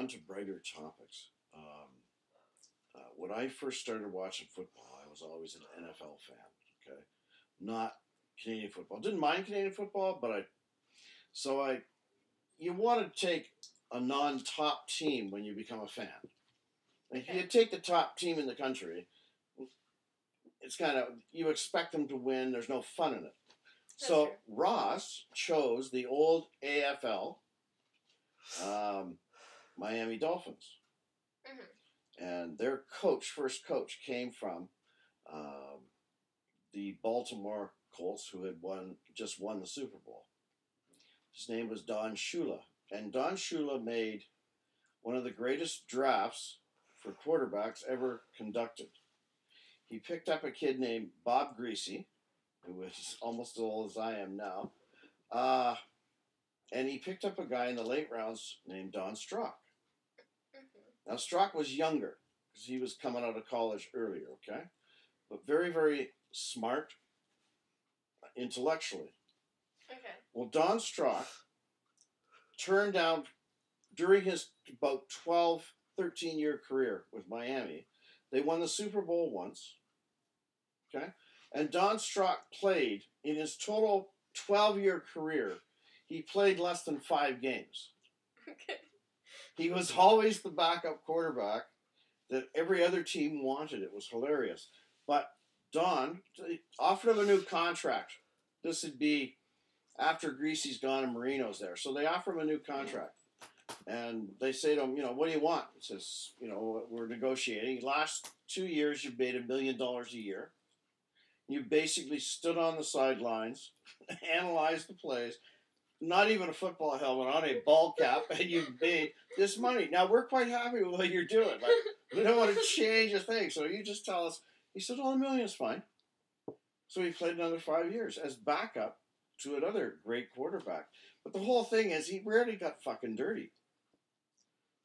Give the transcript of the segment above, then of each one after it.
on to brighter topics. When I first started watching football, I was always an NFL fan. Okay, not Canadian football. Didn't mind Canadian football, but you want to take a non-top team when you become a fan. Like, if you take the top team in the country, it's kind of, you expect them to win. There's no fun in it. So true. Ross chose the old AFL Miami Dolphins. Mm-hmm. And their first coach, came from the Baltimore Colts, who had just won the Super Bowl. His name was Don Shula. And Don Shula made one of the greatest drafts for quarterbacks ever conducted. He picked up a kid named Bob Greasy, who was almost as old as I am now. And he picked up a guy in the late rounds named Don Strock. Mm-hmm. Now, Strock was younger because he was coming out of college earlier, okay? But very, very smart intellectually. Okay. Well, Don Strock turned down, during his about 12, 13-year career with Miami, they won the Super Bowl once, okay? And Don Strock played, in his total 12-year career, he played less than 5 games. Okay. He was always the backup quarterback that every other team wanted. It was hilarious. But Don offered him a new contract. This would be after Greasy's gone and Marino's there. So they offer him a new contract. And they say to him, what do you want? He says, we're negotiating. Last 2 years, you've made $1 million a year. You basically stood on the sidelines, analyzed the plays, not even a football helmet on, a ball cap, and you've made this money. Now, we're quite happy with what you're doing. Like, we don't want to change a thing. So you just tell us. He said, $1 million is fine. So he played another 5 years as backup to another great quarterback. But the whole thing is, he rarely got fucking dirty.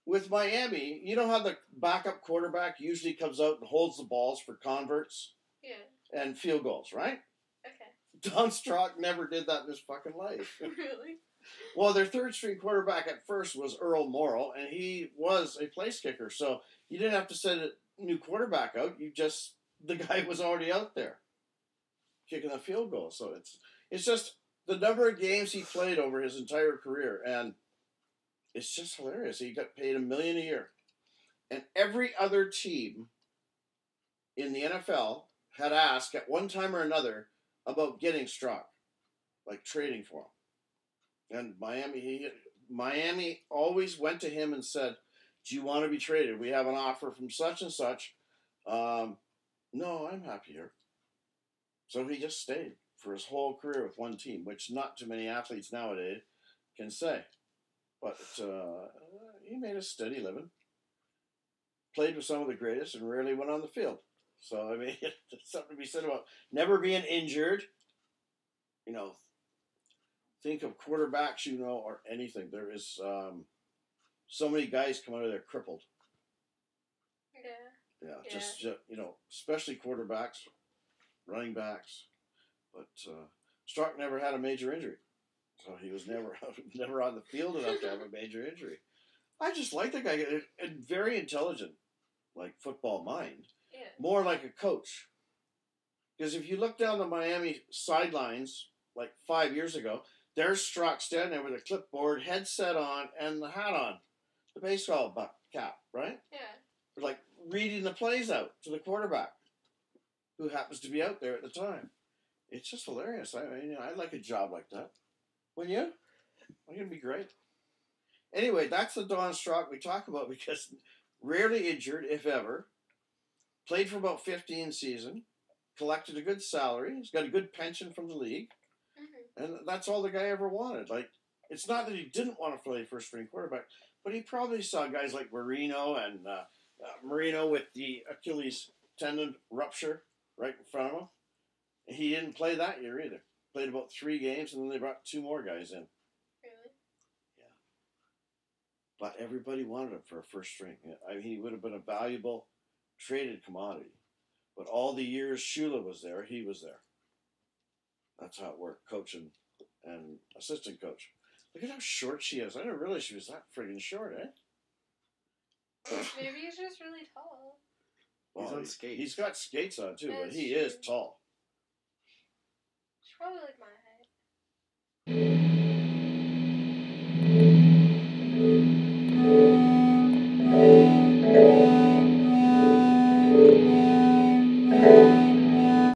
With Miami, you know how the backup quarterback usually comes out and holds the balls for converts? Yeah. And field goals, right? Okay. Don Strock never did that in his fucking life. Really? Well, their third string quarterback at first was Earl Morrall, and he was a place kicker, so you didn't have to send a new quarterback out. The guy was already out there kicking the field goal. So it's just the number of games he played over his entire career, and it's just hilarious. He got paid $1 million a year, and every other team in the NFL had asked at one time or another about getting Strock, like trading for him. And Miami always went to him and said, "Do you want to be traded? We have an offer from such and such." No, I'm happy here. So he just stayed for his whole career with one team, which not too many athletes nowadays can say. But he made a steady living. Played with some of the greatest and rarely went on the field. So, I mean, there's something to be said about never being injured. Think of quarterbacks, or anything. There is so many guys come out of there crippled. Yeah. Yeah, just especially quarterbacks, running backs. But Stark never had a major injury. So he was never on the field enough to have a major injury. I just like the guy. And very intelligent, like football mind. Yeah. More like a coach. Because if you look down the Miami sidelines, like 5 years ago, there's Strock standing there with a clipboard, headset on, and the hat on. The baseball cap, right? Yeah. Like reading the plays out to the quarterback, who happens to be out there at the time. It's just hilarious. I mean, I'd like a job like that. Wouldn't you? I think it'd be great. Anyway, that's the Don Strock we talk about because rarely injured, if ever. Played for about 15 seasons. Collected a good salary. He's got a good pension from the league. Mm-hmm. And that's all the guy ever wanted. Like, it's not that he didn't want to play first string quarterback, but he probably saw guys like Marino and Marino with the Achilles tendon rupture right in front of him. He didn't play that year either. Played about 3 games, and then they brought 2 more guys in. Really? Yeah. But everybody wanted him for a first string. I mean, he would have been a valuable traded commodity. But all the years Shula was there, he was there. That's how it worked, coach and assistant coach. Look at how short she is. I didn't realize she was that friggin' short, eh? Maybe he's just really tall. Well, He's on skates. He's got skates on too, but That's he true. is tall. He's probably like my height.